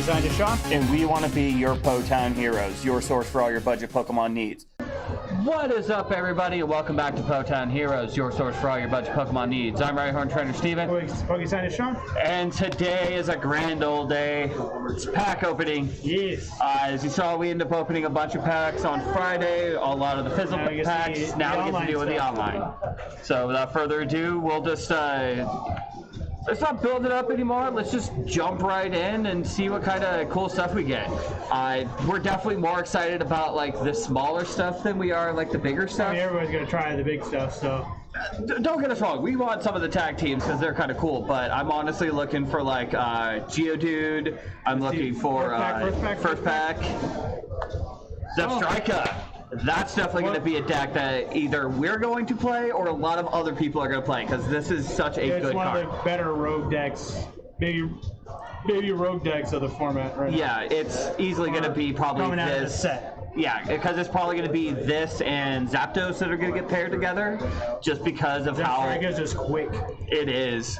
Scientist Sean. And we want to be your Po-Town heroes, your source for all your budget Pokemon needs. What is up, everybody, and welcome back to Po-Town Heroes, your source for all your budget Pokemon needs. I'm Right-Horn Trainer Steven. Pokemon Scientist Sean. And today is a grand old day. It's pack opening. Yes. As you saw, we ended up opening a bunch of packs on Friday, a lot of the physical packs. Now we get to deal with the online. So without further ado, we'll just let's not build it up anymore. Let's just jump right in and see what kind of cool stuff we get. We're definitely more excited about like the smaller stuff than we are like the bigger stuff. I mean, everybody's gonna try the big stuff, so. Don't get us wrong. We want some of the tag teams because they're kind of cool. But I'm honestly looking for like Geodude. I'm looking for first pack. Zebstrika. That's definitely going to be a deck that either we're going to play or a lot of other people are going to play because this is such a good card. It's one of the better rogue decks, maybe rogue decks of the format right now. Yeah, it's easily going to be probably coming out of the this. set. Yeah, because it's probably going to be this and Zapdos that are going to get paired together just because of how... Zebstrika's just quick. It is.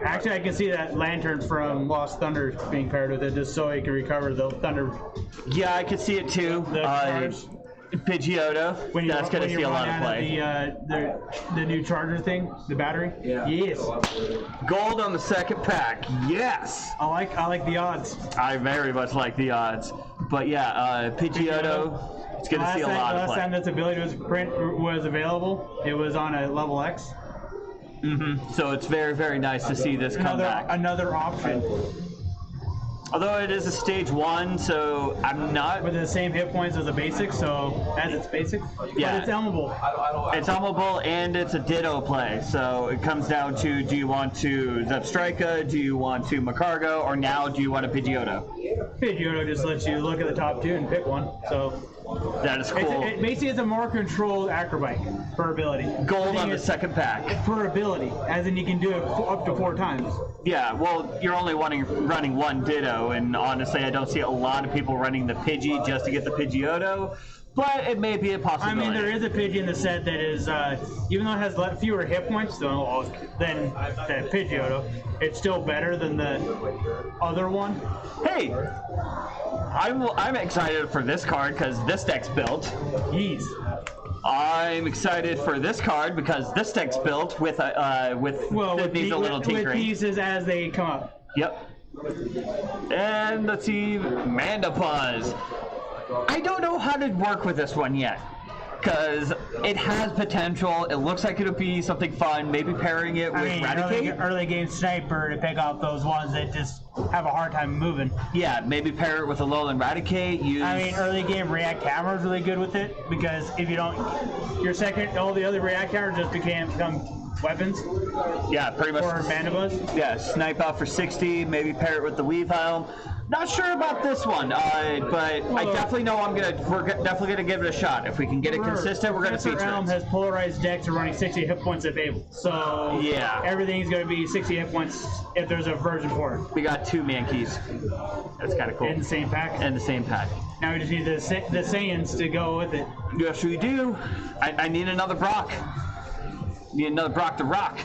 Actually, I can see that Lantern from Lost Thunder being paired with it just so he can recover the Thunder. Yeah, I can see it too. Pidgeotto, that's going to see a lot of play. The new charger thing, the battery. Yeah. Yes. Gold on the second pack. Yes. I like the odds. I very much like the odds. But yeah, Pidgeotto, it's going to see a lot of play. Last time this ability was available, it was on a level X. So it's very, very nice to see this come back. Another option. Although it is a stage 1, so I'm not... With the same hit points as a basic, so as it's basic, yeah. But it's elmable. It's elmable and it's a Ditto play, so it comes down to, do you want to Zebstrika, do you want to Macargo, or now do you want a Pidgeotto? Pidgeotto just lets you look at the top 2 and pick one, so... That is cool. Basically, it's a more controlled Acrobite per ability. Gold on the second pack. Per ability, as in you can do it up to 4 times. Yeah, well, you're only running one Ditto, and honestly, I don't see a lot of people running the Pidgey just to get the Pidgeotto, but it may be a possibility. I mean, there is a Pidgey in the set that is, even though it has fewer hit points than that Pidgeotto, it's still better than the other one. Hey! I'm excited for this card because this deck's built. Yes. I'm excited for this card because this deck's built with needs a little tinkering. With pieces as they come up. Yep. And let's see, Mandapuzz. I don't know how to work with this one yet. Because it has potential. It looks like it'll be something fun. Maybe pairing it with Raticate. Early game sniper to pick off those ones that just have a hard time moving. Yeah, maybe pair it with a Alolan Raticate. I mean, early game React Hammer is really good with it because if you don't, all the other React Hammers just become weapons. Yeah, pretty much. Or Mandibuzz. Yeah, snipe out for 60. Maybe pair it with the Weavile. Not sure about this one, but I definitely know we're definitely gonna give it a shot. If we can get it consistent, we're gonna feature it. Has polarized decks are running 60 hit points if able. So yeah, everything's gonna be 60 hit points if there's a version for it. We got 2 Mankeys. That's kind of cool. In the same pack. In the same pack. Now we just need the Saiyans to go with it. Yes, we do. I need another Brock. Need another Brock to rock.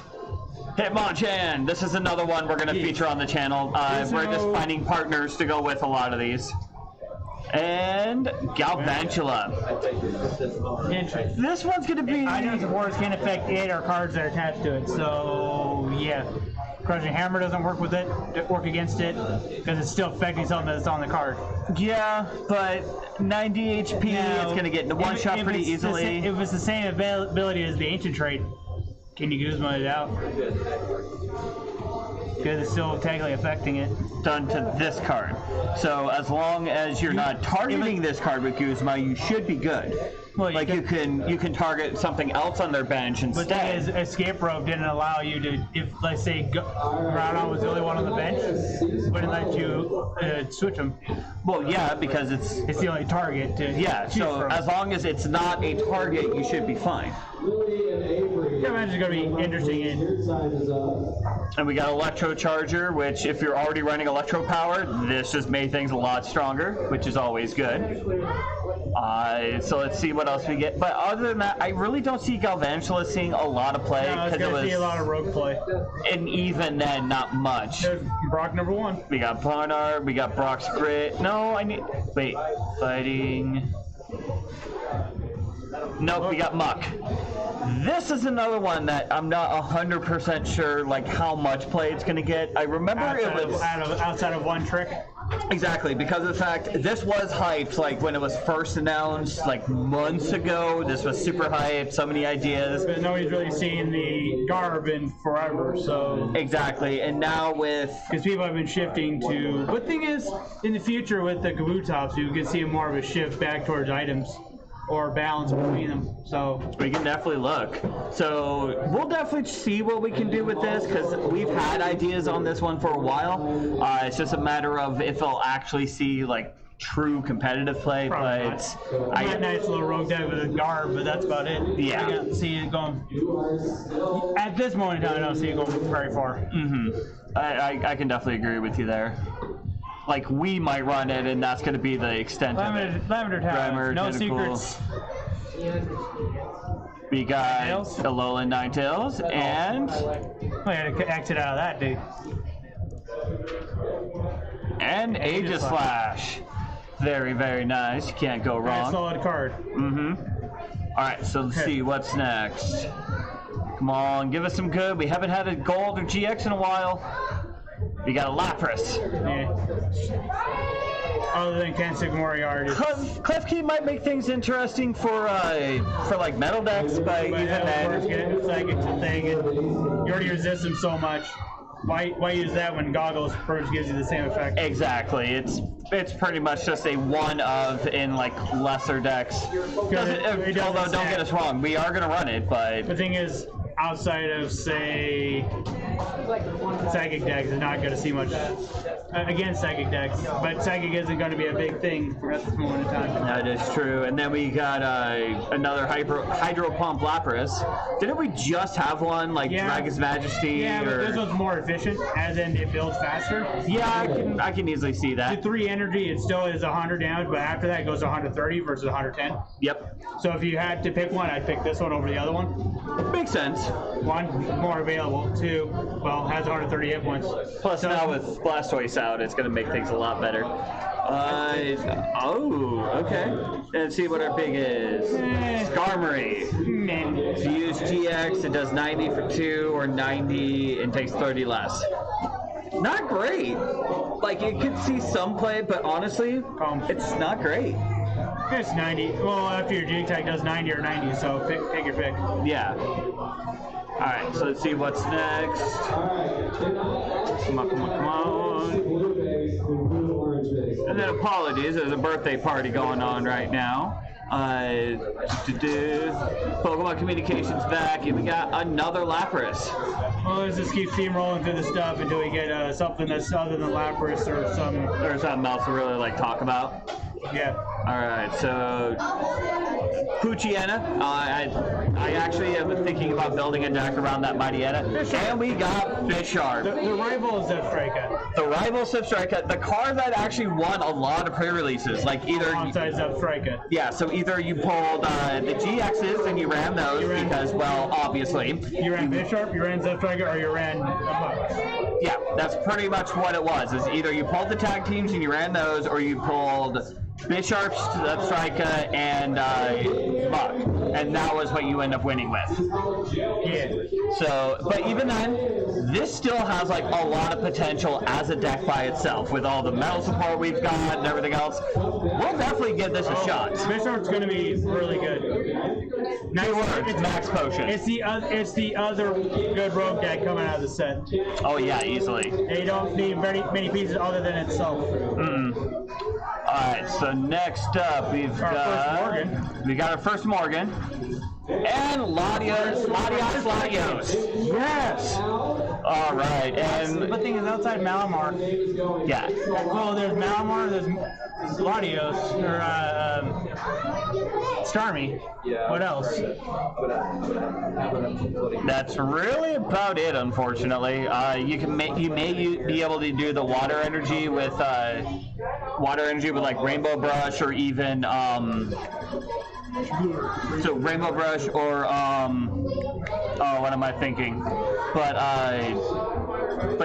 Hitmonchan, this is another one we're going to feature on the channel. We're just finding partners to go with a lot of these. And Galvantula. This one's going to be... Items of wars can't affect it or cards that are attached to it, so yeah. Crushing Hammer doesn't work against it, because it's still affecting something that's on the card. Yeah, but 90 HP, it's going to get into one shot pretty easily. If it's the same ability as the Ancient Trait, can you Guzma it out? Because it's still technically affecting it. Done to this card. So as long as you're not targeting this card with Guzma, you should be good. Well, you can target something else on their bench instead. But that is, Escape Rope didn't allow you to, if let's say Groudon was the only one on the bench, wouldn't let you switch them. Well, yeah, because it's the only target to so from. As long as it's not a target, you should be fine. Yeah, man, it's going to be interesting. And we got Electro Charger, which if you're already running Electro Power, this just made things a lot stronger, which is always good. So let's see what else we get. But other than that, I really don't see Galvantula seeing a lot of play. No, it's going to see a lot of rogue play. And even then, not much. There's Brock number 1. We got Barnard, we got Brock's Grit. No, wait, fighting. Nope, we got Muck. This is another one that I'm not 100% sure like how much play it's going to get. I remember outside of one trick. Exactly, because of the fact this was hyped like when it was first announced like months ago. This was super hyped, so many ideas. But nobody's really seen the garb in forever, so... Exactly, and now with... Because people have been shifting to... But the thing is, in the future with the Kabutops, you can see more of a shift back towards items. Or balance between them, so we can definitely look. So we'll definitely see what we can do with this because we've had ideas on this one for a while. It's just a matter of if they'll actually see like true competitive play. Probably but I got a nice little rogue deck with a garb, but that's about it. Yeah, I don't see it going. At this moment in time, I don't see it going very far. I can definitely agree with you there. Like, we might run it, and that's going to be the extent of it. Lavender Tower, no secrets. We got Alolan Ninetales, and... I had to exit out of that, dude. And Aegislash. Very, very nice. You can't go wrong. Solid card. Alright, so let's see what's next. Come on, give us some good. We haven't had a gold or GX in a while. We got a Lapras. Yeah. Other than Kensig Moriarty. Klefki might make things interesting for like metal decks, but even then, it's like it's a thing, and you already resist them so much. Why use that when Goggles Purge gives you the same effect? Exactly. It's pretty much just a one of in like lesser decks. Although don't get us wrong, we are gonna run it, but the thing is, outside of say Psychic decks, is not going to see much against Psychic decks, but Psychic isn't going to be a big thing at this moment in time. That is true. And then we got another Hydro Pump Lapras. Didn't we just have one like Dragon's Majesty? Yeah, but this one's more efficient, as in it builds faster. Yeah, I can easily see that. The 3 energy, it still is 100 damage, but after that it goes to 130 versus 110. Yep. So if you had to pick one, I'd pick this one over the other one. Makes sense. 1, more available. 2, well, has 130 hit points. Plus, now with Blastoise out, it's going to make things a lot better. Okay. Let's see what our big is. Skarmory. If you use GX, it does 90 for 2 or 90 and takes 30 less. Not great. Like, it could see some play, but honestly, it's not great. It's 90. Well, after your Jig Tag does 90 or 90, so pick your pick. Yeah. Alright, so let's see what's next. Come on. And then apologies, there's a birthday party going on right now. Pokemon Communications back, and we got another Lapras. Well, let's just keep steamrolling through the stuff until we get something that's other than Lapras or something else to really like talk about. Yeah. All right, so Poochyena. I actually have been thinking about building a deck around that Mightyena. And we got Bisharp. The rival is Zebstrika. The rival Zebstrika, the card that actually won a lot of pre-releases. Like either alongside Zebstrika. Yeah, so either you pulled the GXs and you ran those because, well, obviously. You ran Bisharp, you ran Zebstrika, or you ran a Buck. Yeah, that's pretty much what it was. Is either you pulled the tag teams and you ran those, or you pulled Bisharp, Zebstrika, and Buck, and that was what you end up winning with. Yeah. So, but even then, this still has like a lot of potential as a deck by itself with all the metal support we've got and everything else. We'll definitely give this a shot. Bisharp's going to be really good. It's max potion. It's the other good rogue deck coming out of the set. Oh yeah, easily. They don't need very many pieces other than itself. Alright, so next up we got our first Morgan. And Latios. Yes! Alright, and the thing is outside Malamar. Yeah. Well, there's Malamar, there's Latios, or Starmie. What else? That's really about it, unfortunately. You may be able to do the water energy with water energy with like Rainbow Brush or even so Rainbow Brush or oh, what am I thinking? But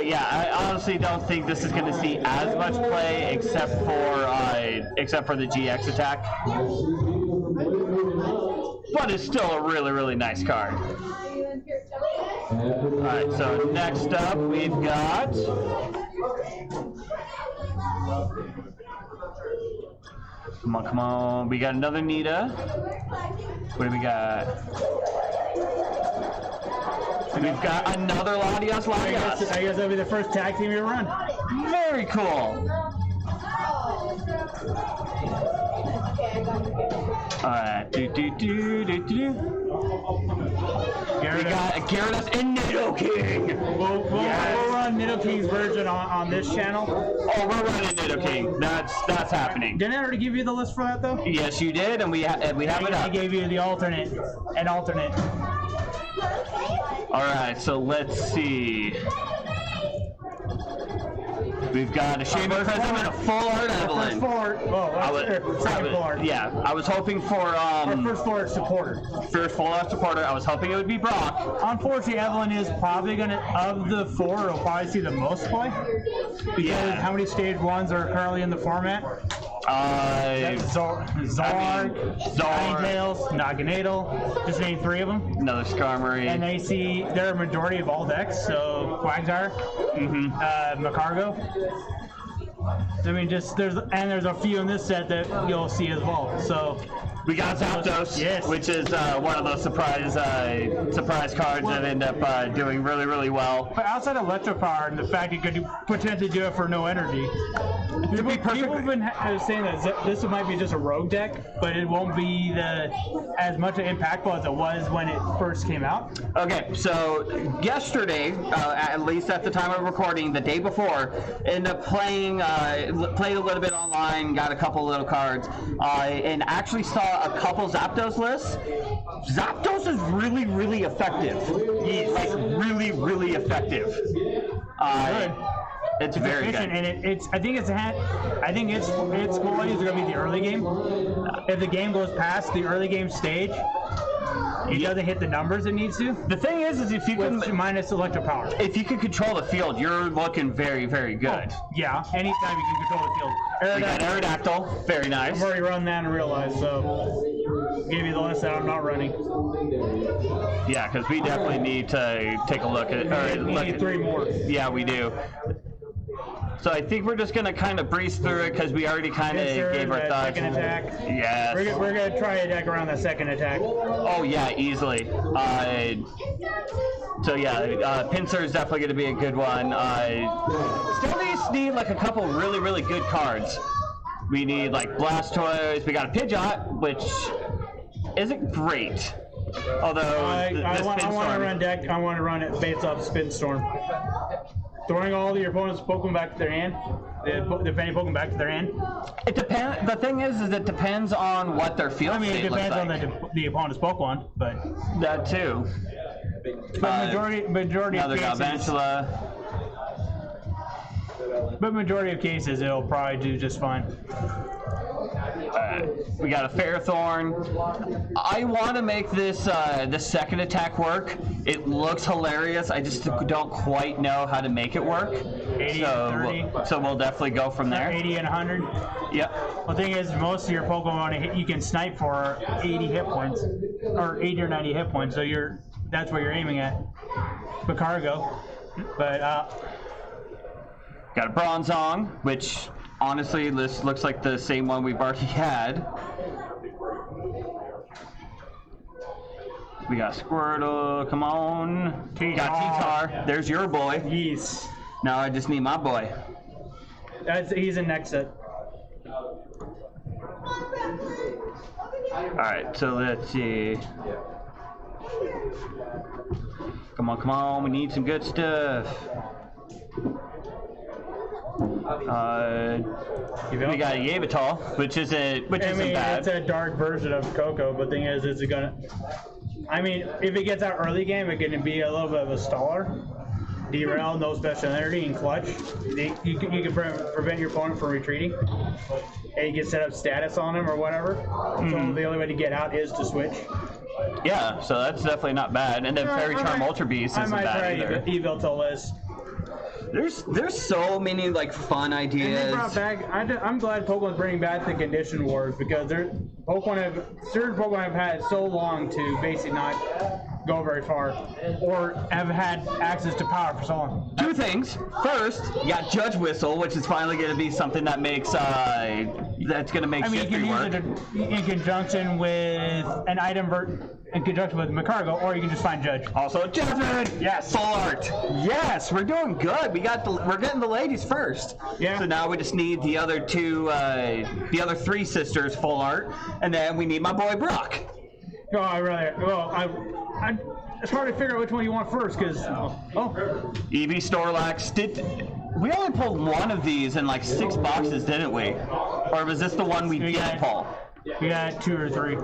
yeah, I honestly don't think this is going to see as much play except for the GX attack. But it's still a really, really nice card. Alright, so next up we've got come on, we got another Nita. What do we got? We've got another Latias. I guess that'll be the first tag team you run. Very cool. Alright, We got Gyarados and Nidoking. We'll run Nidoking's version on this channel. Oh, we're running Nidoking. That's happening. Didn't I already give you the list for that though? Yes, you did, and we have it up. I gave you the alternate. Alright, so let's see. We've got a Shaman Prism and a full art Evelyn. Second full art. Yeah, I was hoping for our first full art supporter. First full art supporter. I was hoping it would be Brock. Unfortunately, Evelyn is probably gonna, of the four, will probably see the most play. Because how many stage ones are currently in the format? Zork, Ninetales, Naganadel, just name three of them. Another Skarmory. And they see they're a majority of all decks, so Quagsire, Macargo. I mean, there's a few in this set that you'll see as well. So we got Zapdos, which is one of those surprise cards that end up doing really, really well. But outside of Electropower and the fact you could potentially do it for no energy, people have been saying that this might be just a rogue deck, but it won't be as much impactful as it was when it first came out. Okay, so yesterday, at least at the time of recording, the day before, ended up played a little bit online, got a couple little cards, and actually saw a couple Zapdos lists. Zapdos is really, really effective. He's like really, really effective. It's very good, and I think its qualities are going to be the early game. If the game goes past the early game stage, it doesn't hit the numbers it needs to. The thing is if you can minus Electropower. If you can control the field, you're looking very, very good. Yeah, anytime you can control the field. Aerodactyl, very nice. I've already run that and realized, so gave you the list that I'm not running. Yeah, because we definitely need to take a look at. We need three more. Yeah, we do. So I think we're just going to kind of breeze through it because we already kind of gave our thoughts. Second attack. Yes. We're going to try a deck around that second attack. Oh, yeah, easily. So, yeah, Pinsir is definitely going to be a good one. Still need like a couple really, really good cards. We need like Blastoise. We got a Pidgeot, which isn't great. Although I want to run deck. I want to run it based off Spin Storm. Throwing all of your opponent's Pokemon back to their hand. Defending Pokemon back to their hand. It depends. The thing is it depends on what their field state it depends looks like. on the opponent's Pokemon, but that too. But majority of cases. Galvantula. But majority of cases, it'll probably do just fine. We got a Ferrothorn. I want to make this the second attack work. It looks hilarious. I just don't quite know how to make it work. 80 and 30. So we'll definitely go from there. 80 and 100. Yep. The thing is, most of your Pokemon you can snipe for 80 hit points, or 80 or 90 hit points. So that's what you're aiming at. Macargo. But got a Bronzong, which honestly this looks like the same one we've already had. We got Squirtle, come on. Got T-Tar, there's your boy. Yes. Now I just need my boy. He's in next set. Alright, so let's see. Come on, we need some good stuff. We got a Yveltal, which isn't bad. It's a dark version of Coco, but the thing is it gonna? I mean, if it gets out early game, it's gonna be a little bit of a staller. derail, no special energy, and clutch. You can prevent your opponent from retreating. And you can set up status on them or whatever. So the only way to get out is to switch. Yeah, so that's definitely not bad. And then Fairy Charm Ultra Beast isn't bad either. Evil to list. There's so many like fun ideas. And they brought back. I'm glad Pokemon's bringing back the Condition Wars because certain Pokemon have had so long to basically not go very far, or have had access to power for so long. Two things. First, you got Judge Whistle, which is finally going to be something that makes that's going to make Shiftry work. You can use it in conjunction with an item in conjunction with Macargo, or you can just find Judge. Also, Jasmine. Yes. Full art. Yes, we're doing good. We're getting the ladies first. Yeah. So now we just need the other the other 3 sisters full art, and then we need my boy Brock. It's hard to figure out which one you want first, because Eevee, Snorlax. We only pulled one of these in like 6 boxes, didn't we? Or was this the one we did pull? We got 2 or 3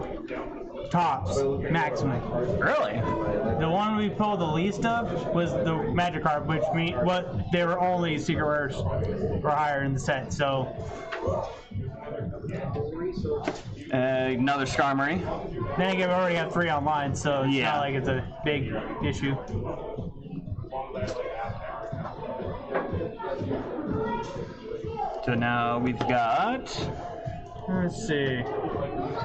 tops, maximum. Really? The one we pulled the least of was the Magikarp, which they were only secret rares or higher in the set. So. Another Skarmory. Then again, we already have 3 online, so it's not like it's a big issue. So now we've got. Let's see.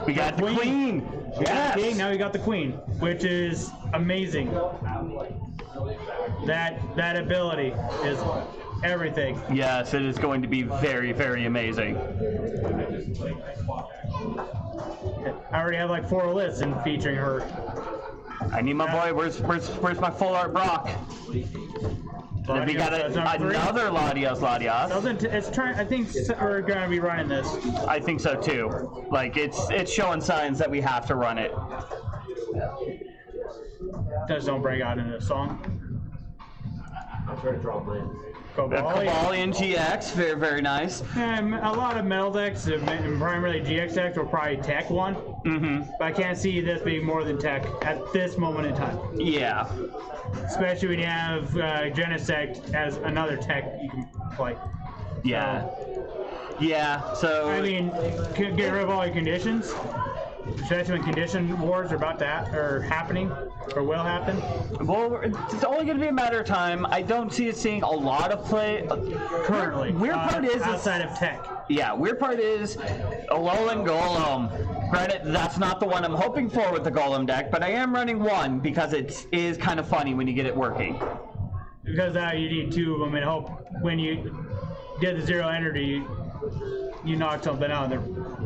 We got the Queen. Yes. Okay, now we got the Queen, which is amazing. That ability is everything. Yes, it is going to be very, very amazing. I already have like 4 lists and featuring her. I need my boy. Where's my full art Brock? Then we got another Latios. I think we're gonna be running this. I think so too. Like it's showing signs that we have to run it. Just don't break out into a song. I'm trying to draw plans. Cobalion GX, very, very nice. And a lot of metal decks, and primarily GX decks, will probably tech one. But I can't see this being more than tech at this moment in time. Yeah. Especially when you have Genesect as another tech you can play. Yeah. So I mean, get rid of all your conditions. Especially when condition wars are happening, or will happen. Well, it's only going to be a matter of time. I don't see it seeing a lot of play currently. Weird part is outside of tech. Yeah, weird part is Alolan Golem. Granted, that's not the one I'm hoping for with the Golem deck, but I am running one because it is kind of funny when you get it working. Because you need 2 of them, and hope when you get the 0 energy, you knock something out there.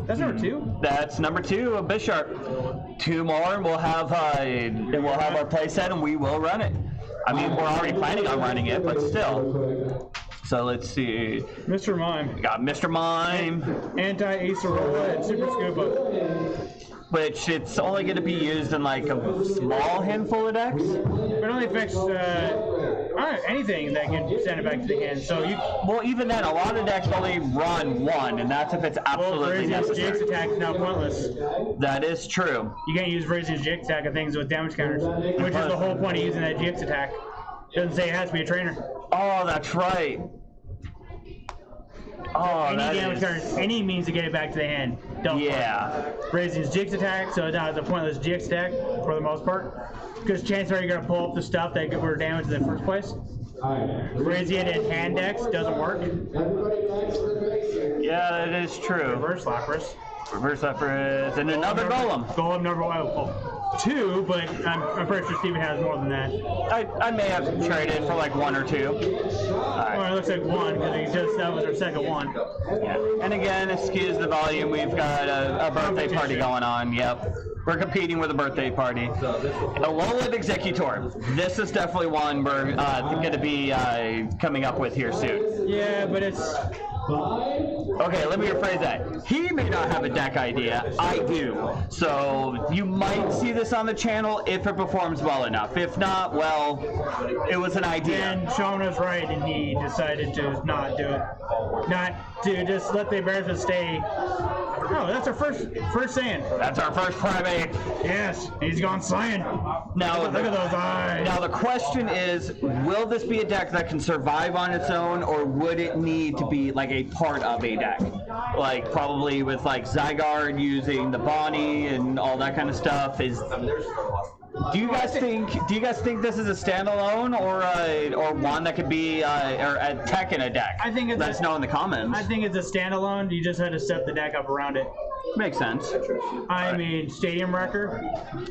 That's number 2. That's number 2 of Bisharp. 2 more, and we'll have our play set, and we will run it. I mean, we're already planning on running it, but still. So let's see. Mr. Mime. We got Mr. Mime. Anti-Acerola and Super Scuba. Which it's only going to be used in like a small handful of decks. It only affects anything that can send it back to the hand. So well, even then, a lot of decks only run 1, and that's if it's absolutely necessary. Jake's attack is now pointless. That is true. You can't use Vrazia's Jake's attack on things with damage counters, which is the whole point of using that Jake's attack. It doesn't say it has to be a trainer. Oh, that's right. Oh, any damage counters, any means to get it back to the hand. Vrazia's Jake's attack, so now it's a pointless Jake's attack for the most part. Because chances are you're going to pull up the stuff that were damaged in the first place. Brazilian in hand decks doesn't work. Yeah, that is true. Reverse Lapras. And another Golem. Golem number 2, but I'm pretty sure Steven has more than that. I may have traded for like 1 or 2. Well, it looks like 1 because that was our second one. Yeah. And again, excuse the volume. We've got a birthday party going on. Yep. We're competing with a birthday party. Alolan Executor. This is definitely one we're going to be coming up with here soon. Yeah, but it's... Okay, let me rephrase that. He may not have a deck idea. I do. So you might see this on the channel if it performs well enough. If not, well, It was an idea. And Sean was right, and he decided to not do it. Not to just let the embarrassment stay. Oh, that's our first Saiyan. That's our first primate. Yes, he's gone Saiyan. Now, look at those eyes. Now the question is, will this be a deck that can survive on its own, or would it need to be like a part of a deck? Like probably with like Zygarde using the Bonnie and all that kind of stuff. Do you guys think this is a standalone or one that could be or a tech in a deck? I think let us know in the comments. I think it's a standalone. You just had to set the deck up around it. Makes sense. I mean, Stadium Wrecker.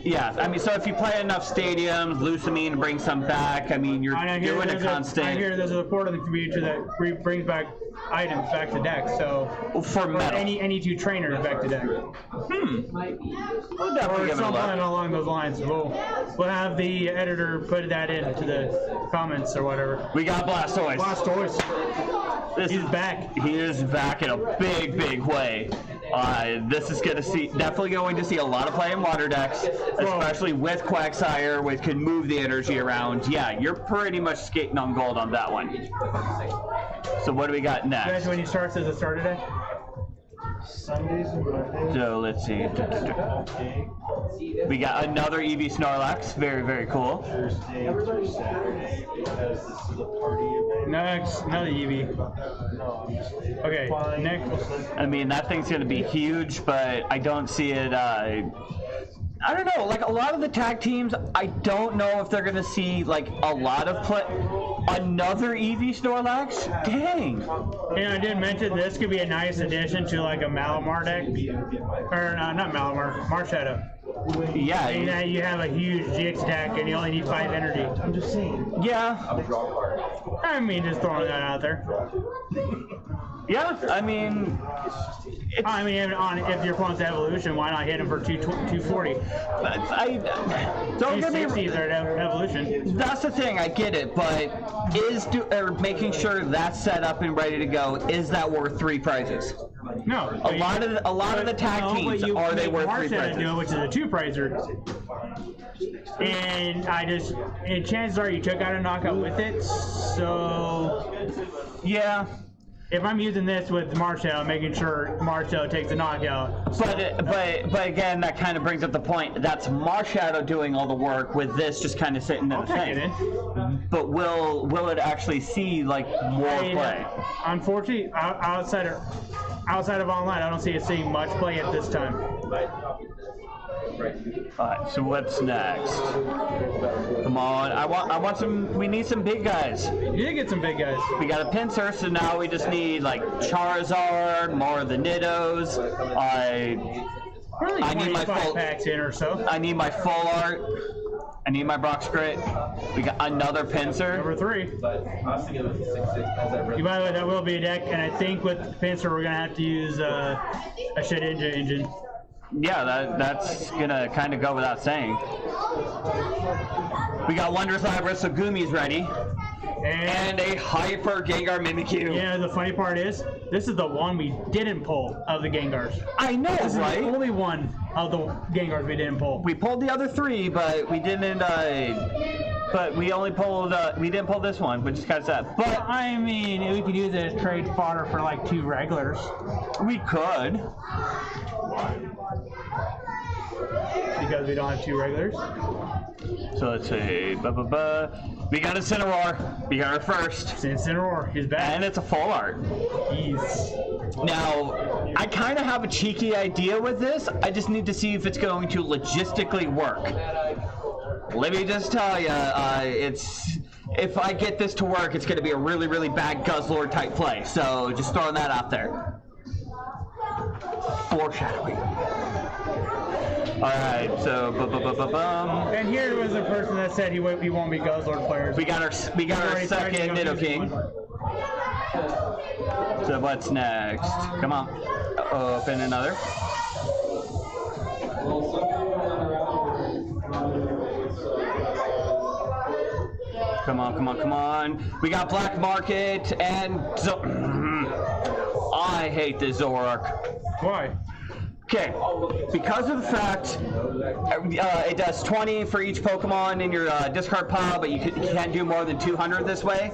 Yeah, I mean, so if you play enough stadiums, Lucamine brings some back. I mean, you're doing a constant. I hear there's a report in the community that brings back items back to deck. So for metal, any two trainers back to deck. We'll definitely or give it a look. something along those lines. We'll have the editor put that into the comments or whatever. We got Blastoise. He's back. He is back in a big way. This is definitely going to see a lot of play in water decks, especially with Quagsire, which can move the energy around. Yeah, you're pretty much skating on gold on that one. So what do we got next? Guys, when he starts as a starter deck? Sundays and Mondays. So let's see. We got another EV Snorlax. Very cool. Thursday through Saturday because this is a party event. Next, another Eevee. No, I'm just saying. Okay, next. I mean, that thing's going to be huge, but I don't see it. I don't know. Like a lot of the tag teams, I don't know if they're going to see like a lot of play. Another EV Snorlax? Dang. And I did mention this could be a nice addition to like a Malamar deck. Or not Malamar, Marshadow. Yeah. And you have a huge GX deck and you only need 5 energy. I'm just saying. Yeah. I mean, just throwing that out there. Yeah, I mean... if your opponent's evolution, why not hit him for 240? Don't get me 260 is their evolution. That's the thing, I get it, but making sure that's set up and ready to go, is that worth 3 prizes? No. A lot of the tag teams, are they worth 3 prizes? Do, which is a 2-prizer. And chances are you took out a knockout with it, so... Yeah. If I'm using this with Marshall, making sure Marshall takes the knockout. But again, that kind of brings up the point. That's Marshadow doing all the work with this just kind of sitting in the thing. But will it actually see like more play? Unfortunately, outside of online, I don't see it seeing much play at this time. Alright, so what's next? Come on, I want some. We need some big guys. You did get some big guys. We got a Pinsir, so now we just need like Charizard, more of the Niddos. Really I need my full packs in or so. I need my full art. I need my Brock Grit. We got another Pinsir. Number 3. By the way, that will be a deck, and I think with Pinsir we're gonna have to use a Shedinja engine. Yeah, that's gonna kind of go without saying. We got Wondrous Labra, so Gumi's ready. And a Hyper Gengar Mimikyu. Yeah, the funny part is, this is the one we didn't pull of the Gengars. I know, this right? This is the only one of the Gengars we didn't pull. We pulled the other 3, but we didn't, but we only pulled, we didn't pull this one, which is kind of sad. But, I mean, we could use it as trade fodder for like 2 regulars. We could. Because we don't have 2 regulars. So let's see. We got a Cineroar. We got our first. Cineroar, he's back. And it's a full art. Now, I kind of have a cheeky idea with this. I just need to see if it's going to logistically work. Let me just tell you, if I get this to work, it's going to be a really bad Guzzlord type play. So just throwing that out there. Foreshadowing. Alright, so And here was a person that said he won't be Guzzlord players. We got our second Nidoking. So what's next? Come on. Open another. Come on. We got Black Market and I hate this Zoroark. Why? Okay, because of the fact it does 20 for each Pokemon in your discard pile, but you can't do more than 200 this way.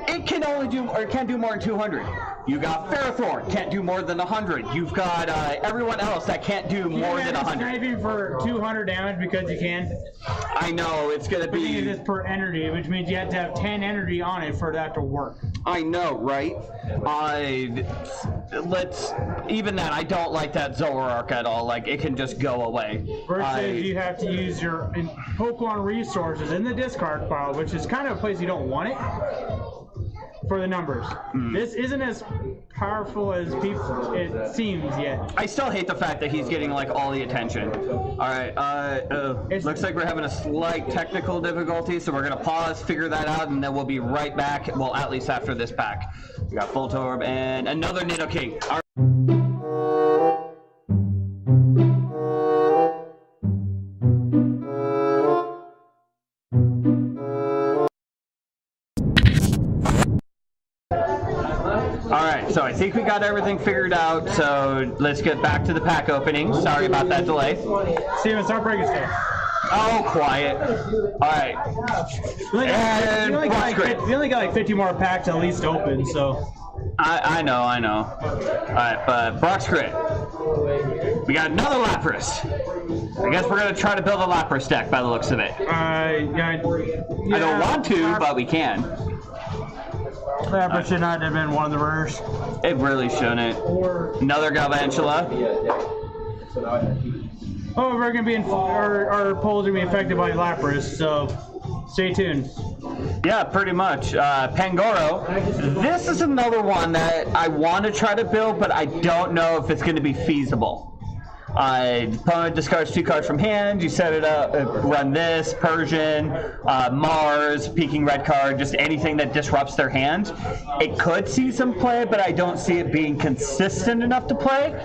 It can only do, or it can't do more than 200. You got Ferrothorn, can't do more than 100. You've got everyone else that can't do more than 100. Sniping for 200 damage because you can. I know, it's going to be... It's per energy, which means you have to have 10 energy on it for that to work. I know, right? Even then, I don't like that Zoroark at all. Like, it can just go away. Versus you have to use your Pokemon resources in the discard pile, which is kind of a place you don't want it. For the numbers. This isn't as powerful as it seems yet. I still hate the fact that he's getting like all the attention. Alright, looks like we're having a slight technical difficulty, so we're gonna pause, figure that out, and then we'll be right back, well, at least after this pack. We got Voltorb and another Nidoking. All right. Alright, so I think we got everything figured out, so let's get back to the pack opening. Sorry about that delay. Steven, start breaking stuff. Oh, quiet. Alright. We only got like 50 more packs at least open, so... I know. Alright, but Brock's Grit. We got another Lapras. I guess we're going to try to build a Lapras deck by the looks of it. I don't want to, but we can. Lapras should not have been one of the rares. It really shouldn't. Another Galvantula. Oh, we're gonna be our polls are gonna be affected by Lapras, so stay tuned. Yeah, pretty much. Pangoro. This is another one that I want to try to build, but I don't know if it's going to be feasible. Opponent discards 2 cards from hand, you set it up, run this, Persian, Mars, peeking red card, just anything that disrupts their hand. It could see some play, but I don't see it being consistent enough to play.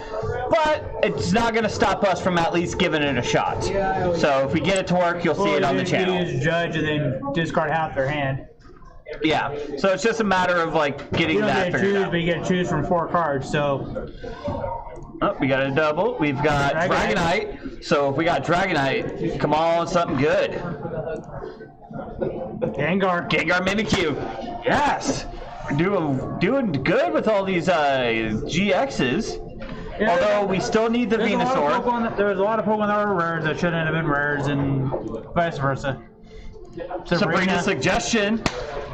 But it's not going to stop us from at least giving it a shot. So if we get it to work, you'll see it on the channel. You use Judge and then discard half their hand. Yeah, so it's just a matter of like getting that figured out. But you get to choose from 4 cards, so... Oh, we got a double. We've got Dragonite. So if we got Dragonite, come on, something good. Gengar Mimikyu. Yes. We're doing good with all these GXs. Yeah, although we still need the Venusaur. There's a lot of Pokemon that were rares that shouldn't have been rares, and vice versa. Sabrina's suggestion.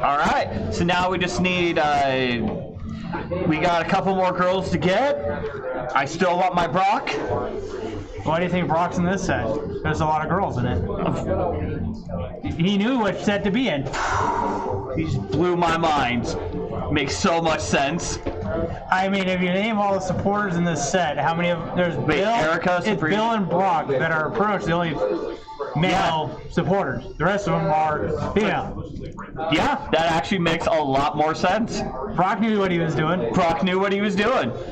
All right. So now we just need. We got a couple more girls to get. I still want my Brock. Why do you think Brock's in this set? There's a lot of girls in it. He knew which set to be in. He just blew my mind. Makes so much sense. I mean, if you name all the supporters in this set, how many of there's Bill? Erica, it's Bill and Brock that are pretty much the only male supporters. The rest of them are female. Yeah, that actually makes a lot more sense. Brock knew what he was doing.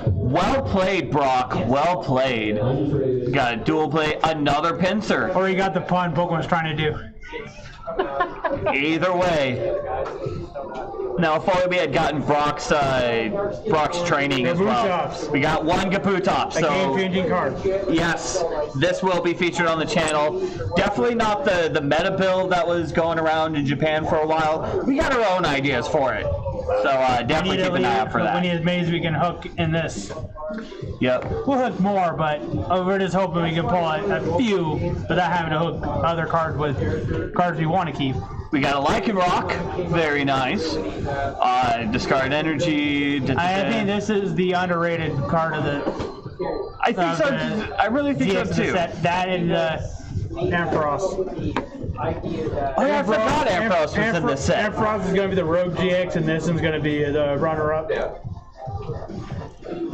Well played, Brock. Well played. Got a dual play, another pincer. Or he got the pun Pokemon's trying to do. Either way. Now, if only we had gotten Brock's training as well. We got one Kabutops. A game-changing card. Yes, this will be featured on the channel. Definitely not the meta build that was going around in Japan for a while. We got our own ideas for it. So definitely keep an eye out for that. We need as many as we can hook in this. Yep. We'll hook more, but we're just hoping we can pull a few without having to hook other cards with cards we want to keep. We got a Lycanroc, very nice. Discard energy. I think this is the underrated card of the. I think so. I really think so too. That and Ampharos. Oh yeah, I forgot Ampharos was in this set. Ampharos is going to be the Rogue GX, and this one's going to be the runner-up.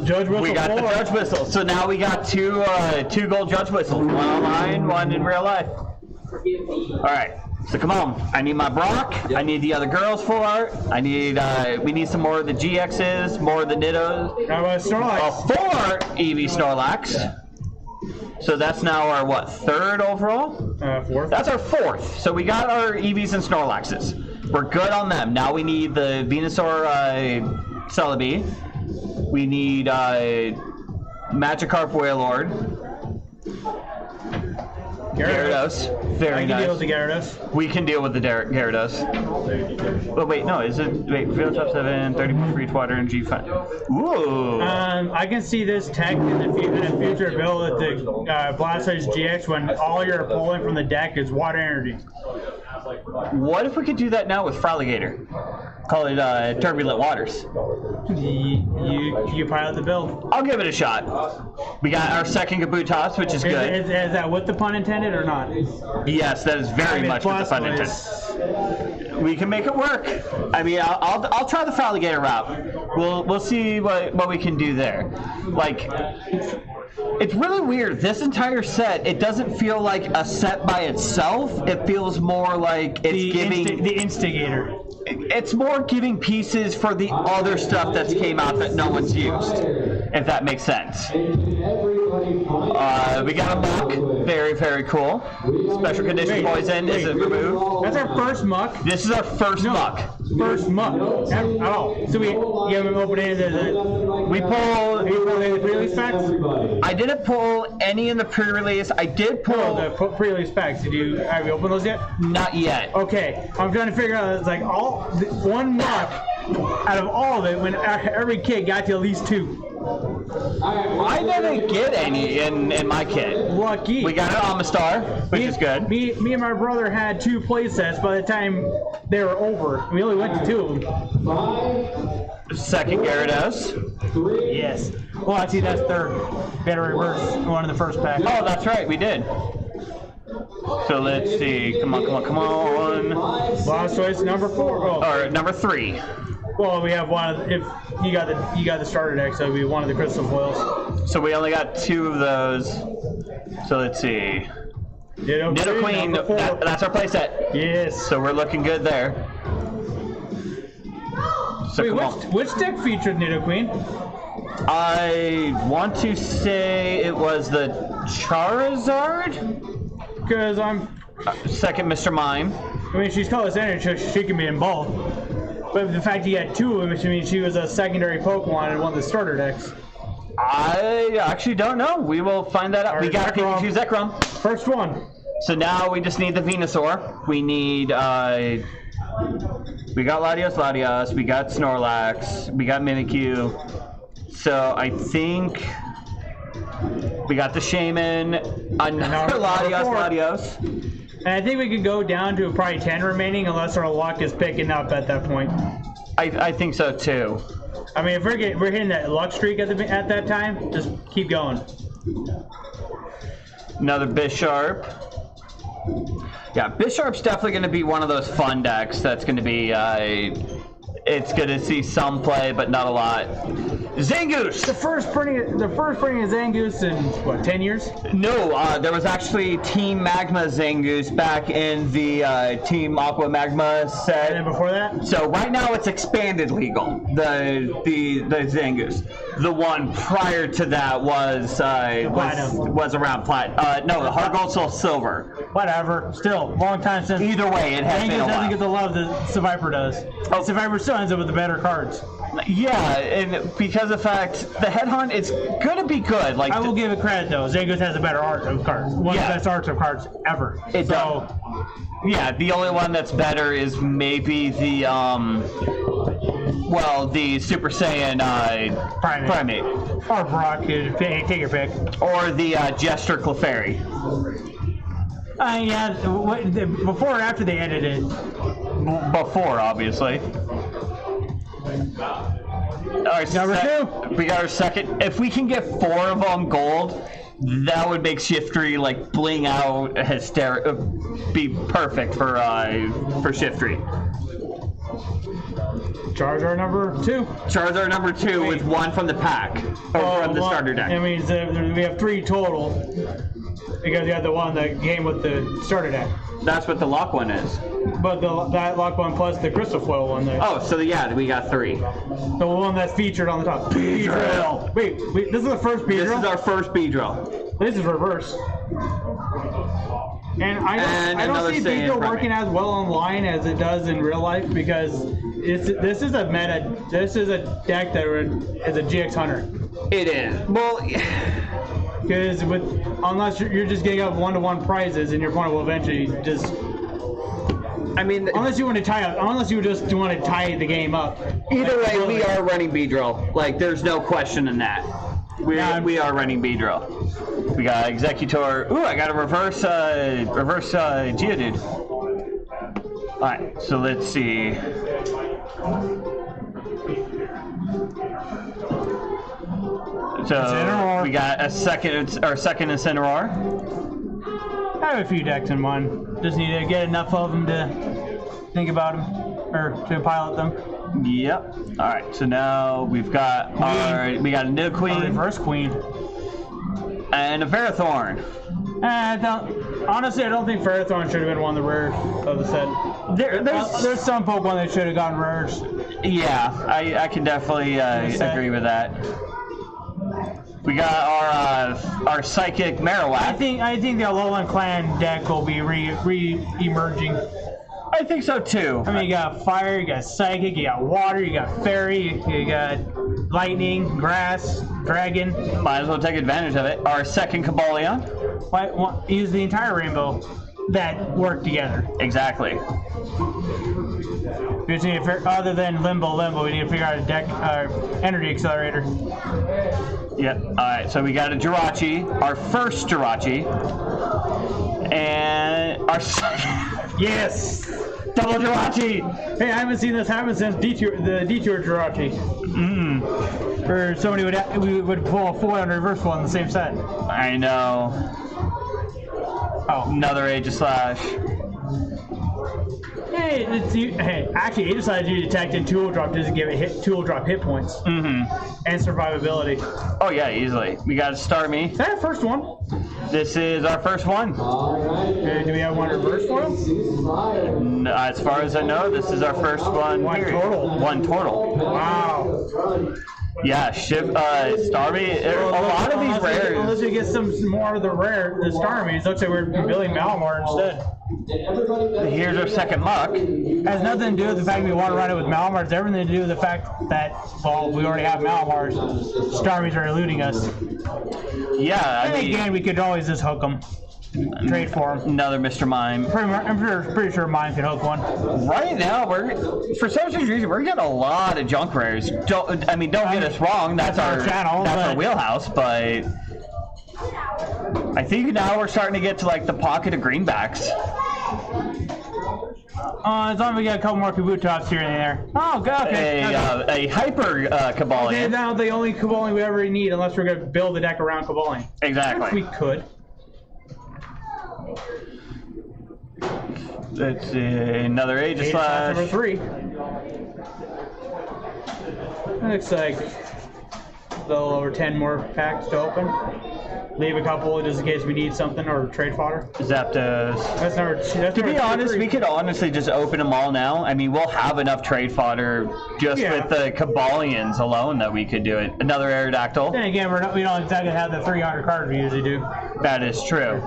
Judge Whistle. We got the Judge Whistle. So now we got two gold Judge Whistles. One online, one in real life. All right. So come on, I need my Brock, I need the other girls full art, I need, we need some more of the GXs, more of the Nidos. How about Snorlax? Full art Eevee Snorlax. So that's now our, what, 3rd overall? 4th. That's our 4th. So we got our Eevees and Snorlaxes. We're good on them. Now we need the Venusaur Celebi. We need Magikarp Wailord. Gyarados. Very nice. I can deal with the Gyarados. We can deal with the Gyarados. Oh, wait, no. Is it... Wait, Field Top 7, 30 for each water energy. Ooh. I can see this tech in the future build with the Blastoise GX when all you're pulling from the deck is water energy. What if we could do that now with Froligator? Call it Turbulent Waters. You pilot the build. I'll give it a shot. We got our second Kabutops, which is good. Is that with the pun intended or not? Yes, that is very much with the pun intended. We can make it work. I mean, I'll try the Froligator route. We'll see what we can do there. Like, it's really weird. This entire set, it doesn't feel like a set by itself. It feels more like it's giving the instigator. It's more giving pieces for the other stuff that's came out that no one's used, if that makes sense. We got a Muck. Very, very cool. Special condition poison is removed. That's our first Muck. This is our first Muck. First Muck. Oh, so we haven't opened any of the... We pulled... Have you pulled any of the pre-release packs? I didn't pull any in the pre-release. I did pull... No, the pre-release packs. Have you opened those yet? Not yet. Okay. I'm trying to figure out, it's like one Muck out of all of it when every kid got to at least 2. I didn't get any in my kit. Lucky. We got an Amistar, which is good. Me and my brother had 2 play sets by the time they were over. We only went to 2 of them. Second Gyarados. Yes. Well, actually, that's third. We had a reverse one in the first pack. Oh, that's right, we did. So let's see. Come on. Blastoise number 4. Oh. Or number 3. Well, we have one. If you got the starter deck, so it'd be one of the crystal foils. So we only got 2 of those. So let's see. Nidoqueen. That's our playset. Yes. So we're looking good there. So wait, which deck featured Nidoqueen? I want to say it was the Charizard. Because I'm second Mr. Mime. I mean, she's colorless energy, so she can be in both. But the fact you had 2 of them, which means she was a secondary Pokemon in one of the starter decks. I actually don't know. We will find that out. We got Pikachu Zekrom. First one. So now we just need the Venusaur. We need, we got Latios, we got Snorlax, we got Mimikyu. So I think we got the Shaman, another Latios. And I think we could go down to probably 10 remaining unless our luck is picking up at that point. I think so too. I mean, if we're hitting that luck streak at that time, just keep going. Another Bisharp. Yeah, Bisharp's definitely going to be one of those fun decks that's going to be, it's going to see some play, but not a lot. Zangoose! The first printing of Zangoose in, what, 10 years? No, there was actually Team Magma Zangoose back in the Team Aqua Magma set. And then before that? So right now it's expanded legal, the Zangoose. The one prior to that was around Platinum. No, the Hard Gold Soul Silver. Whatever. Still, long time since. Either way, it has been a while. Doesn't get the love that Survivor does. Oh. Survivor still ends up with the better cards. Yeah, and because of the fact the Headhunt is gonna be good. Like I will give it credit though. Zangoose has a better art of cards. One of the best arts of cards ever. Yeah, the only one that's better is maybe the the Super Saiyan Primate. Or Brock, take your pick. Or the Jester Clefairy. Yeah, before or after they edited? Before, obviously. Number 2. We got our second. If we can get 4 of them gold, that would make Shiftry like bling out, be perfect for Shiftry. Charizard number 2. Charizard number 2 with 1 from the pack, or from the starter deck. That means we have 3 total because you had the one that came with the starter deck. That's what the lock one is. But that lock one plus the crystal foil one there. Oh, so we got 3. The one that's featured on the top. Beedrill. Wait, this is the first Beedrill? This is our first Beedrill. This is reverse. And I don't see Beedrill working as well online as it does in real life because this is a deck that is a GX Hunter. It is. Well, because unless you're just getting up 1-to-1 prizes, and your opponent will eventually just. I mean, unless you just want to tie the game up. Either way, we are running B-Drill. Like, there's no question in that. We are running B-Drill. We got Executor. Ooh, I got a reverse Geodude. Alright, so let's see. So we got a second Incineroar. I have a few decks in mind. Just need to get enough of them to think about them, or to pilot them. Yep. All right. So now we got a Nidoqueen, a reverse Queen, and a Ferrothorn. Honestly, I don't think Ferrothorn should have been one of the rares of the set. There's some Pokemon that should have gotten rares. Yeah, I can definitely agree with that. We got our Psychic Marowak. I think the Alolan Clan deck will be re-emerging. I think so too. I mean, you got Fire, you got Psychic, you got Water, you got Fairy, you got Lightning, Grass, Dragon. Might as well take advantage of it. Our second Cobalion. Use the entire rainbow that work together. Exactly. We just need to, other than Limbo, we need to figure out a deck, Energy Accelerator. Yep. All right. So we got a Jirachi, our first Jirachi, and our yes, double Jirachi. Hey, I haven't seen this happen since the Detour Jirachi. Or somebody would pull a foil and reverse one in the same set. I know. Oh, another Aegislash. Hey, actually, Aegislash you detect in Tool Drop doesn't give it Tool Drop hit points. And survivability. Oh yeah, easily. We got a Starmie. Is that our first one? This is our first one. Okay, do we have one reverse foil? No, as far as I know, this is our first one. One total. One total. Wow. Yeah, Starmie. A lot of these rares. Unless we get some more of the Starmies, it looks like we're building Malamar instead. Here's our second Muck. Has nothing to do with the fact we want to run it with Malamar. It's everything to do with the fact that, well, we already have Malamars. Starmies are eluding us. Yeah, and again, we could always just hook them. Trade for them. Another Mr. Mime. I'm pretty sure Mime can hook one. Right now, for some reason, we're getting a lot of junk rares. Don't get us wrong. That's our channel. That's our wheelhouse. But I think now we're starting to get to like the pocket of greenbacks. As long as we get a couple more Kabutops here and there. Oh, God. Okay. A Hyper Cobalion. Okay, now the only Cobalion we ever need, unless we're going to build a deck around Cobalion. Exactly. Which we could. Let's see, another Aegislash. Number 3. Looks like a little over 10 more packs to open. Leave a couple just in case we need something or trade fodder. Zapdos. That's number 2. To be honest, we could honestly just open them all now. I mean, we'll have enough trade fodder just with the Cobalions alone that we could do it. Another Aerodactyl. Then again, we don't exactly have the 300 cards we usually do. That is true.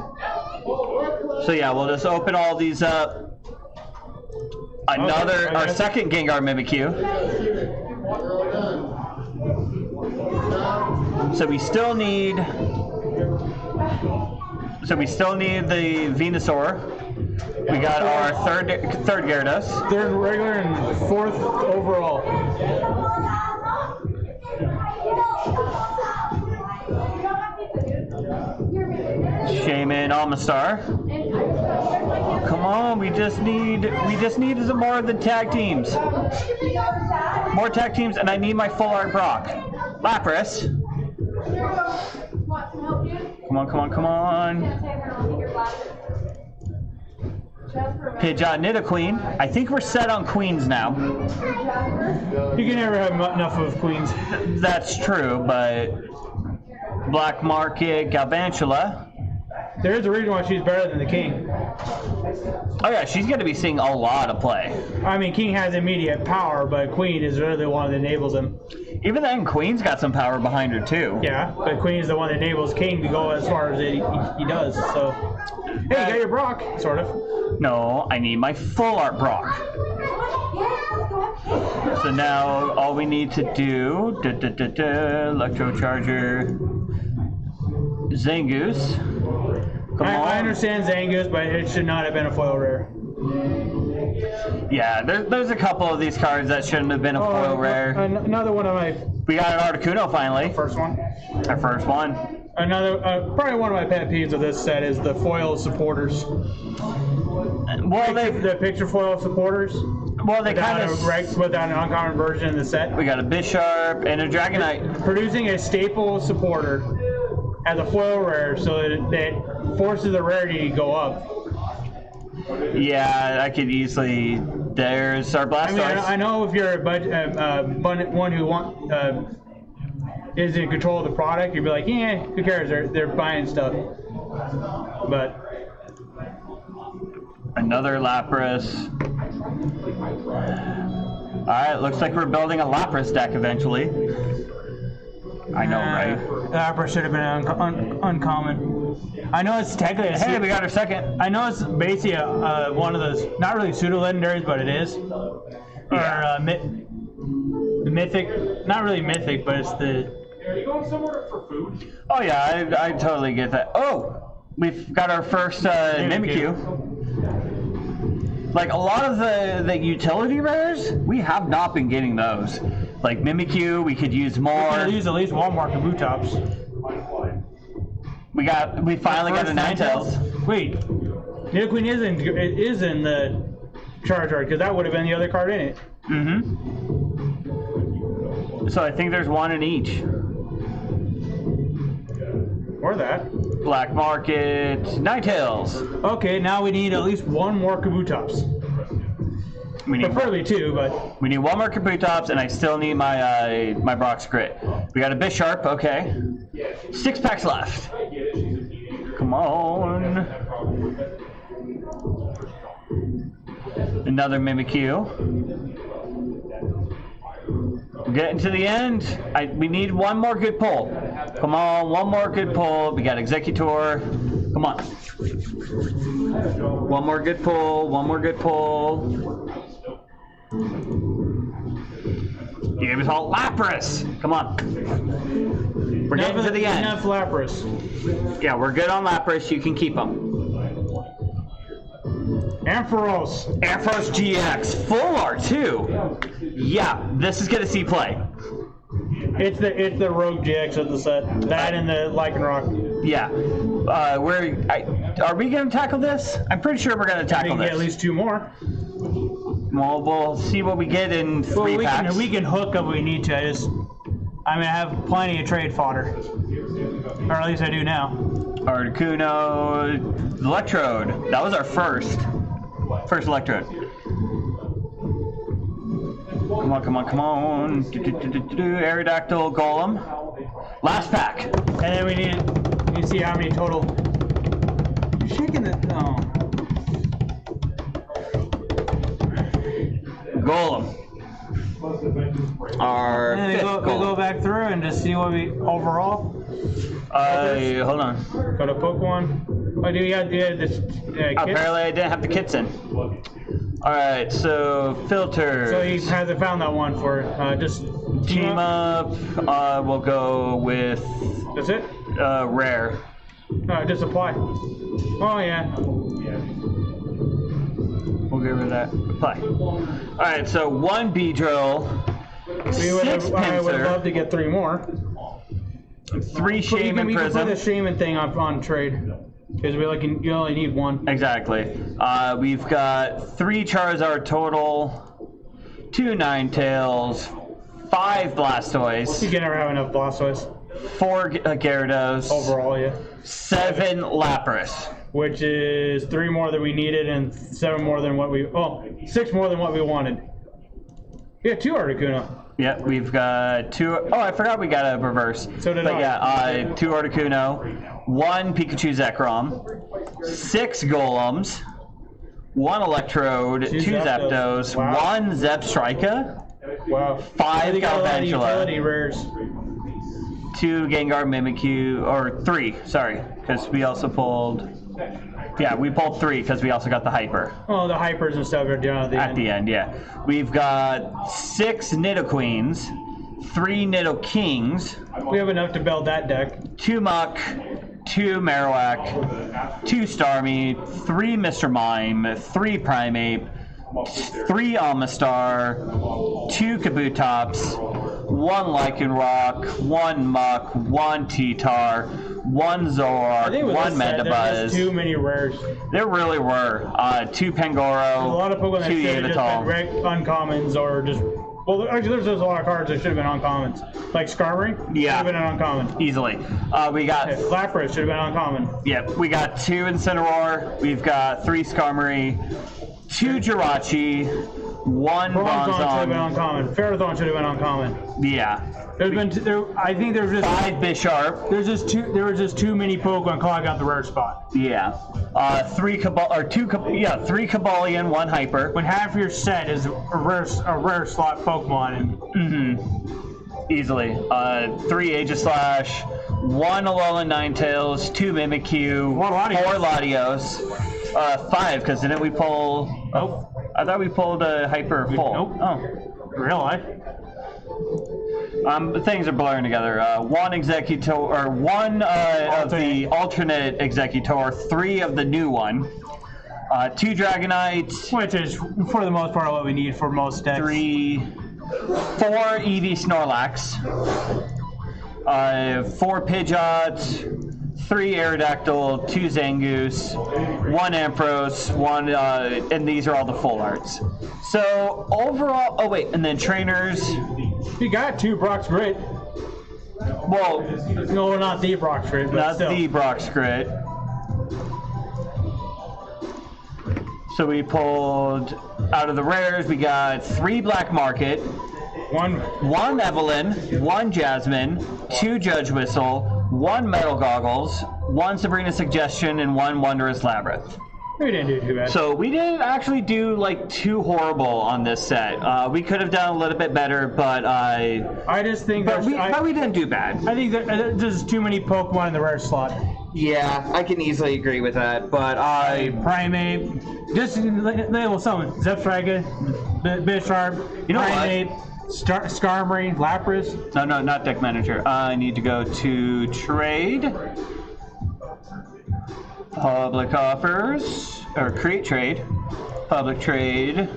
So yeah, we'll just open all these up. Our second Gengar Mimikyu. So we still need the Venusaur. We got our third Gyarados. Third regular and 4th overall. Shaman Almastar. Come on, we just need some more of the tag teams. More tag teams, and I need my full art Brock. Lapras. Come on. Pidgeot Nidoqueen. I think we're set on Queens now. You can never have enough of Queens. That's true, but Black Market Galvantula. There's a reason why she's better than the King. Oh yeah, she's going to be seeing a lot of play. I mean, King has immediate power, but Queen is really the one that enables him. Even then, Queen's got some power behind her too. Yeah, but Queen is the one that enables King to go as far as he does. So, hey, you got your Brock, sort of. No, I need my full art Brock. So now all we need to do, Electro Charger, Zangoose. I understand Zangoose, but it should not have been a foil rare. Yeah, there's a couple of these cards that shouldn't have been a foil rare. Another one of my... We got an Articuno finally. First one. Our first one. Another, probably one of my pet peeves of this set is the foil supporters. Well, the picture foil supporters. Well, they kind of without an uncommon version in the set. We got a Bisharp and a Dragonite. Producing a staple supporter as a foil rare, so that it forces the rarity to go up. Yeah, I could easily. There's our Blastoise. I mean, I know if you're one who is in control of the product, you'd be like, yeah, who cares? They're buying stuff. But another Lapras. All right, looks like we're building a Lapras deck eventually. I know, right? Lapras should have been uncommon. I know it's technically. Hey, we got our second. I know it's basically one of those, not really pseudo legendaries, but it is. Yeah. Or the mythic, not really mythic, but it's the. Are you going somewhere for food? Oh yeah, I totally get that. Oh, we've got our first Mimikyu. Like a lot of the utility rares, we have not been getting those. Like Mimikyu, we could use more. We could use at least one more Kabutops. We finally got a Ninetales. Wait, Nidoqueen is in the Charizard because that would have been the other card in it. Mm-hmm. So I think there's one in each. Or that. Black Market, Ninetales. Okay, now we need at least one more Kabutops. Preferably two, but... We need one more Kabutops, and I still need my my Brock's Grit. We got a Bisharp, okay. 6 packs left. Come on. Another Mimikyu. We're getting to the end. We need one more good pull. Come on, one more good pull. We got Executor. Come on. One more good pull. One more good pull. You gave us all Lapras. Come on. We're getting to the end. Enough Lapras. Yeah, we're good on Lapras. You can keep them. Ampharos. Ampharos GX. Full art, too. Yeah, this is going to see play. It's the Rogue GX of the set. That and the Lycanroc. Yeah. Are we going to tackle this? I'm pretty sure we're going to tackle this. Get at least 2 more. Well, we'll see what we get in 3 packs. We can hook if we need to. I have plenty of trade fodder. Or at least I do now. Articuno, Electrode. That was our first Electrode. Come on, come on, come on. Aerodactyl Golem. Last pack. And then we need to see how many total. You're shaking the. No. Golem. Our and then we go back through and just see what we overall. Hold on. Got a poke one. Oh, do you have this? Apparently, I didn't have the kits in. All right, so filters. So he hasn't found that one for just team up. We'll go with. That's it. Rare. Just apply. Oh yeah. We'll get rid of that. Apply. All right, so 1 Beedrill. I would love to get 3 more. 3 Shaman We Prism. can put the Shaman thing on trade. Because you only need 1. Exactly. We've got 3 Charizard total, 2 Ninetales, 5 Blastoise. You can never have enough Blastoise. 4 Gyarados. Overall, yeah. 7 Lapras. Which is 3 more than we needed and 7 more than what we... Oh, 6 more than what we wanted. Yeah, 2 Articuno. Yeah, we've got 2... Oh, I forgot we got a reverse. So did I. But yeah, 2 Articuno, 1 Pikachu Zekrom, 6 Golems, 1 Electrode, 2 Zapdos, wow. 1 Zebstrika, wow. 5 Galvantula, utility rares. 2 Gengar Mimikyu, or 3, sorry, because we also pulled Yeah, we pulled 3 because we also got the hyper. Oh, the hypers and stuff are down At the end, yeah. We've got 6 Nidoqueens, 3 Nidokings. We have enough to build that deck. 2 Muck, 2 Marowak, 2 Starmie, 3 Mr. Mime, 3 Primeape, 3 Amistar, 2 Kabutops, 1 Lycanroc, 1 Muck, 1 T-Tar, 1 Zoroark, 1 Mandibuzz. There's too many rares. There really were. 2 Pangoro, A lot of Pokemon that 2 should have just been uncommons or just... Well, actually, there's a lot of cards that should have been uncommons. Like Skarmory should have been an uncommon. Easily. We got... Lapras should have been uncommon. Yep, we got 2 Incineroar, we've got 3 Skarmory, 2 Jirachi, 1 Bronzong should have been Bronzong. uncommon. Ferrothorn should have been uncommon. Yeah. There's been, I think there's just 5 Bisharp. there were just too many Pokemon clogging out the rare spot. Yeah. 3 Cobalion, 1 Hyper. When half your set is a rare slot Pokemon, and Easily. 3 Aegislash, 1 Alolan Ninetales, 2 Mimikyu, 4 Latios, 5, because didn't we pull... Oh, I thought we pulled a Hyper full. Nope. Oh. Real life. Things are blurring together. 1 Executor, or 1 of the alternate Executor, 3 of the new one, 2 Dragonites, Which is, for the most part, what we need for most decks. 4 Eevee Snorlax, 4 Pidgeot, 3 Aerodactyl, 2 Zangoose, 1 Ampharos, 1, and these are all the full arts. So overall, oh wait, and then trainers. You got 2 Brock's Grit. Well, No, not the Brock's Grit, but not still. the Brock's Grit. So we pulled out of the rares. We got 3 Black Market, 1 Evelyn, 1 Jasmine, 2 Judge Whistle, 1 Metal Goggles, 1 Sabrina Suggestion, and 1 Wondrous Labyrinth. We didn't do too bad. So we didn't actually do like too horrible on this set. We could have done a little bit better, but I just think but we didn't do bad. I think that there's too many Pokemon in the rare slot. Yeah, I can easily agree with that, but Primeape, just label someone. Zepstrega, Bisharp, You know Primeape, Skarmory, Lapras. No, not deck manager. I need to go to trade. Public offers, or create trade. Public trade.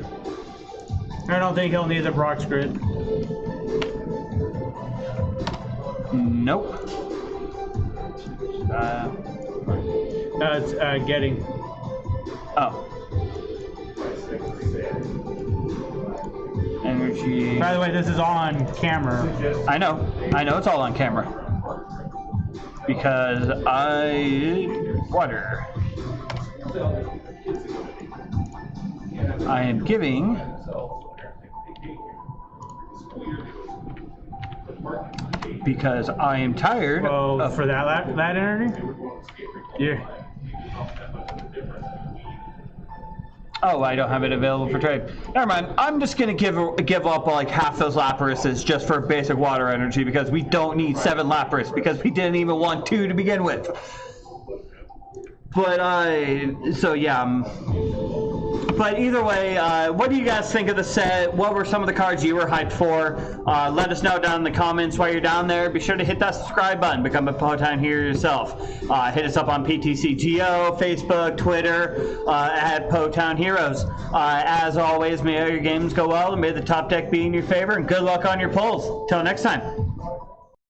I don't think he'll need the Brock's Grid. Nope. It's getting. Oh. Energy. By the way, this is on camera. I know it's all on camera. Because water. I am giving because I am tired. Oh, for that energy? Yeah. Oh, I don't have it available for trade. Never mind. I'm just gonna give up like half those Laprases just for basic water energy because we don't need 7 Lapras because we didn't even want 2 to begin with. But so yeah. But either way, what do you guys think of the set? What were some of the cards you were hyped for? Let us know down in the comments while you're down there. Be sure to hit that subscribe button. Become a Potown Hero yourself. Hit us up on PTCGO, Facebook, Twitter, at Potown Heroes. As always, may all your games go well, and may the top deck be in your favor, and good luck on your pulls. Till next time.